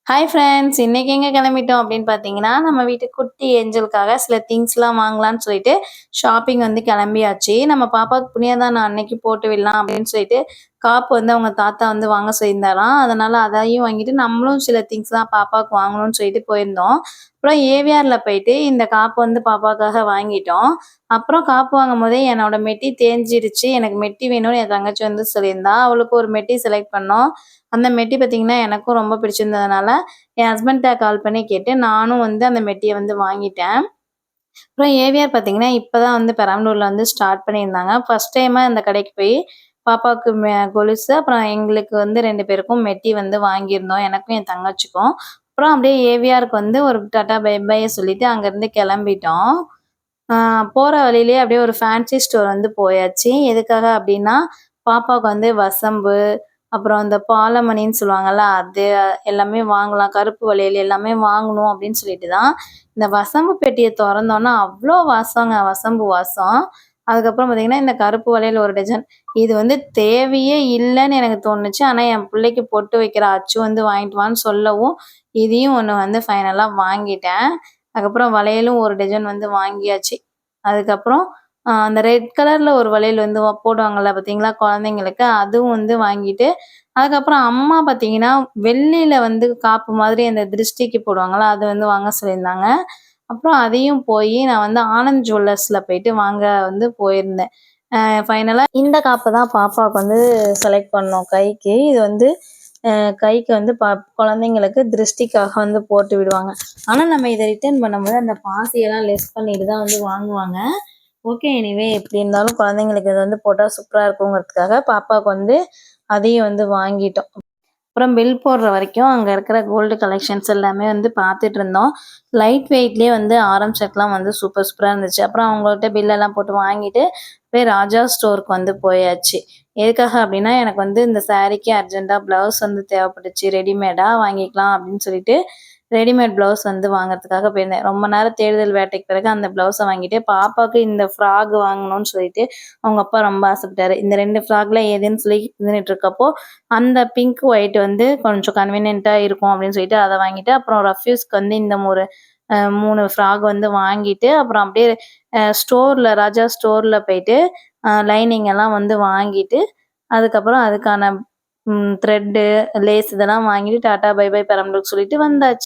Hi friends! இன்னைக்கு எங்க கிளம்பிட்டோம் அப்படின்னு பார்த்தீங்கன்னா, நம்ம வீட்டு குட்டி ஏஞ்சலுக்காக சில திங்ஸ்லாம் வாங்கலான்னு சொல்லிட்டு ஷாப்பிங் வந்து கிளம்பியாச்சு. நம்ம பாப்பாவுக்கு புனியதானம் அன்னைக்கு போட்டு விடலாம் அப்படின்னு சொல்லிட்டு காப்பு வந்து அவங்க தாத்தா வந்து வாங்க சொல்லியிருந்தாராம். அதனால அதையும் வாங்கிட்டு நம்மளும் சில திங்ஸ்லாம் பாப்பாவுக்கு வாங்கணும்னு சொல்லிட்டு போயிருந்தோம். அப்புறம் ஏவிஆர்ல போயிட்டு இந்த காப்பு வந்து பாப்பாவுக்காக வாங்கிட்டோம். அப்புறம் காப்பு வாங்கும்போதே என்னோட மெட்டி தேஞ்சிருச்சு. எனக்கு மெட்டி வேணும்னு என் தங்கச்சி வந்து சொல்லியிருந்தா. அவளுக்கு ஒரு மெட்டி செலக்ட் பண்ணோம். அந்த மெட்டி பார்த்தீங்கன்னா, எனக்கும் ரொம்ப பிடிச்சிருந்ததுனால, என் ஹஸ்பண்ட்ட கால் பண்ணி கேட்டு, நானும் வந்து அந்த மெட்டிய வந்து வாங்கிட்டேன். அப்புறம் ஏவிஆர் பார்த்தீங்கன்னா, இப்ப தான் வந்து பெரம்பலூர்ல வந்து ஸ்டார்ட் பண்ணியிருந்தாங்க. ஃபர்ஸ்ட் டைமா இந்த கடைக்கு போய் பாப்பாவுக்கு கொலுசு, அப்புறம் எங்களுக்கு வந்து 2 பேருக்கும் மெட்டி வந்து வாங்கியிருந்தோம். எனக்கும் என் தங்கச்சிக்கும். அப்புறம் அப்படியே ஏவிஆருக்கு வந்து ஒரு டாட்டா பை பை சொல்லிட்டு அங்கேருந்து கிளம்பிட்டோம். ஆ போற வழியிலேயே அப்படியே ஒரு ஃபேன்சி ஸ்டோர் வந்து போயாச்சு. எதுக்காக அப்படின்னா, பாப்பாவுக்கு வந்து வசம்பு, அப்புறம் இந்த பாலமணின்னு சொல்லுவாங்கல்ல, அது எல்லாமே வாங்கலாம். கருப்பு வளையல் எல்லாமே வாங்கணும் அப்படின்னு சொல்லிட்டு தான், இந்த வசம்பு பெட்டிய தொறந்தோம்னா, அவ்ளோ வாசங்க வசம்பு வாசம். அதுக்கப்புறம் பார்த்தீங்கன்னா, இந்த கருப்பு வளையல் ஒரு டஜன். இது வந்து தேவையே இல்லன்னு எனக்கு தோணுச்சு. ஆனா, என் பிள்ளைக்கு பொட்டு வைக்கிற அச்சு வந்து வாங்கிட்டு வான்னு சொல்லவும், இதையும் ஒண்ணு வந்து ஃபைனலா வாங்கிட்டேன். அதுக்கப்புறம் வளையலும் ஒரு டஜன் வந்து வாங்கியாச்சு. அதுக்கப்புறம் அந்த ரெட் கலர்ல ஒரு வளையல் வந்து போடுவாங்கல்ல பார்த்தீங்களா? குழந்தைங்களுக்கு. அதுவும் வந்து வாங்கிட்டு, அதுக்கப்புறம் அம்மா பார்த்தீங்கன்னா, வெள்ளியில வந்து காப்பு மாதிரி அந்த திருஷ்டிக்கு போடுவாங்கல்ல, அது வந்து வாங்க சொல்லியிருந்தாங்க. அப்புறம் அதையும் போயி நான் வந்து ஆனந்த் ஜுவல்லர்ஸ்ல போயிட்டு வாங்க வந்து போயிருந்தேன். ஃபைனலா இந்த காப்பு தான் பாப்பாவுக்கு வந்து செலக்ட் பண்ணோம் கைக்கு. இது வந்து கைக்கு வந்து குழந்தைங்களுக்கு திருஷ்டிக்காக வந்து போட்டு விடுவாங்க. ஆனா நம்ம இத ரிட்டர்ன் பண்ணும்போது அந்த பாசியெல்லாம் லெஸ் பண்ணிட்டு தான் வந்து வாங்குவாங்க. ஓகே. எனிவே எப்படி இருந்தாலும் குழந்தைங்களுக்கு இது வந்து போட்டா சூப்பரா இருக்குங்கிறதுக்காக பாப்பாவுக்கு வந்து அதையும் வந்து வாங்கிட்டோம். அப்புறம் பில் போடுற வரைக்கும் அங்க இருக்கிற கோல்டு கலெக்ஷன்ஸ் எல்லாமே வந்து பார்த்துட்டு இருந்தோம். லைட் வெயிட்லயே வந்து ஆரம் செட்லாம் வந்து சூப்பர் சூப்பரா இருந்துச்சு. அப்புறம் அவங்கள்ட்ட பில்லெல்லாம் போட்டு வாங்கிட்டு போய் ராஜா ஸ்டோருக்கு வந்து போயாச்சு. எதுக்காக அப்படின்னா, எனக்கு வந்து இந்த சாரீக்கு அர்ஜென்ட்டா ப்ளவுஸ் வந்து தேவைப்பட்டுச்சு. ரெடிமேடா வாங்கிக்கலாம் அப்படின்னு சொல்லிட்டு ரெடிமேட் ப்ளவுஸ் வந்து வாங்குறதுக்காக போயிருந்தேன். ரொம்ப நேரம் தேடுதல் வேட்டைக்கு பிறகு அந்த ப்ளவுஸ வாங்கிட்டு, பாப்பாவுக்கு இந்த ஃப்ராக் வாங்கணும்னு சொல்லிட்டு அவங்க அப்பா ரொம்ப ஆசைப்பட்டாரு. இந்த 2 ஃப்ராக்ல எதுன்னு சொல்லி நின்னுட்டு இருக்கப்போ, அந்த பிங்க், ஒயிட் வந்து கொஞ்சம் கன்வீனியன்ட்டா இருக்கும் அப்படின்னு சொல்லிட்டு அத வாங்கிட்டு, அப்புறம் ரஃப்யூஸ்க்கு வந்து இந்த ஒரு 3 ஃப்ராக் வந்து வாங்கிட்டு, அப்புறம் அப்படியே ஸ்டோர்ல ராஜா ஸ்டோர்ல போயிட்டு லைனிங் எல்லாம் வந்து வாங்கிட்டு, அதுக்கப்புறம் அதுக்கான த்ரெட்டு, லேஸ் இதெல்லாம் வாங்கிட்டு டாட்டா பை பை பெரம்பலூருக்கு சொல்லிட்டு வந்தாச்சு.